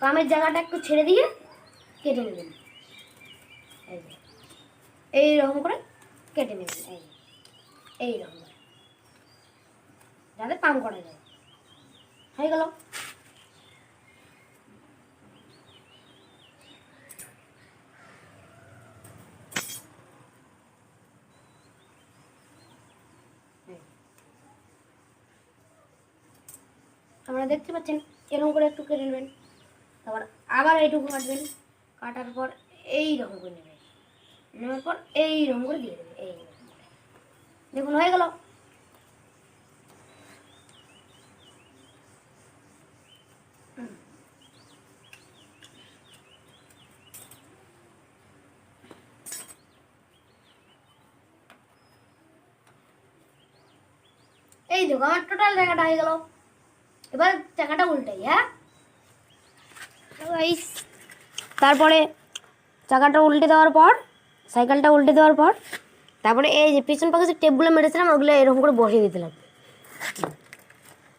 কামের জায়গাটা একটু ছেড়ে দিয়ে কেটে নেবেন। এইরকম করে কেটে নেবেন, এইরকম করে, যাতে পাম করা যায়। হয়ে গেল। আপনারা দেখতে পাচ্ছেন, এরকম করে একটু কেটে নেবেন, তারপর আবার এইটুকু কাটবেন, কাটার পর এইরকম করে নেবেন, নেওয়ার পর এইরকম করে দিয়ে দেবেন, এইরকম করে। দেখুন হয়ে গেল। এই দেখো আমার টোটাল জায়গাটা হয়ে গেল। এবার চাকাটা উল্টাই। হ্যাঁ, তারপরে চাকাটা উল্টে দেওয়ার পর, সাইকেলটা উল্টে দেওয়ার পর, তারপরে এই যে পিছন পাশে যে টেপগুলো মেরেছিলাম ওগুলো এরকম করে বসিয়ে দিতে লাগবে,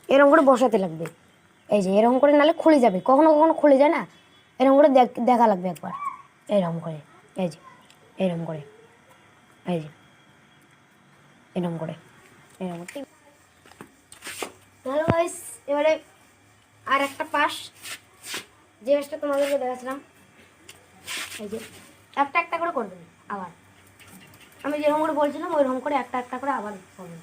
এরকম করে বসাতে লাগবে। এই যে এরকম করে, নাহলে খুলে যাবে, কখনো কখনো খুলে যায় না, এরকম করে দেখা লাগবে একবার, এরকম করে, এই যে এরকম করে, এই যে এরকম করে, এরকম। ভালো গাইস, এবারে আর একটা পাশ, যে পাশটা তোমাদেরকে দেখাচ্ছিলাম, এই যে একটা একটা করে করবেন। আবার আমি যেরকম করে বলছিলাম ওইরকম করে একটা একটা করে আবার করবেন।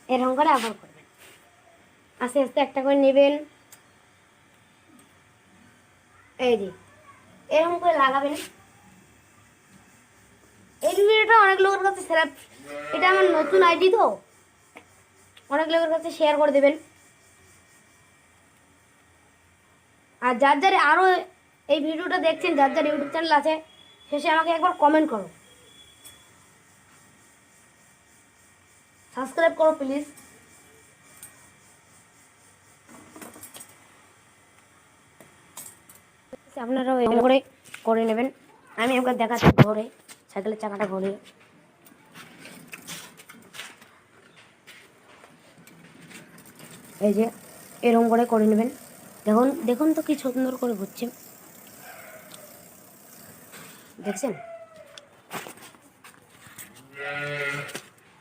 এরকম করে আবার করবেন, আস্তে আস্তে একটা করে নেবেন, এই যে এরকম করে লাগাবেন। এই ভিডিওটা অনেক লোকের কাছে শেয়ার, এটা আমার নতুন আইডি তো অনেক লোকের কাছে শেয়ার করে দেবেন। আর যার যার আরও এই ভিডিওটা দেখছেন, যার যার ইউটিউব চ্যানেল আছে, শেষে আমাকে একবার কমেন্ট করো, সাবস্ক্রাইব করো প্লিজ। আপনারাও এরকম করে করে নেবেন। আমি একবার দেখাচ্ছি ঘরে, সাইকেলের চাকাটা ঘরে, এই যে এরকম করে নেবেন। দেখুন দেখুন তো কি সুন্দর করে ঘুরছে, দেখছেন?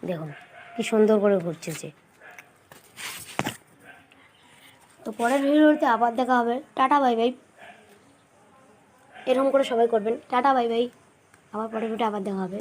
দেখুন কি সুন্দর করে ঘুরছে। তো পরের ভিডিওতে আবার দেখা হবে। Tata bye bye. এরকম করে সবাই করবেন। Tata bye bye. আবার পরের ভিডিওতে আবার দেখা হবে।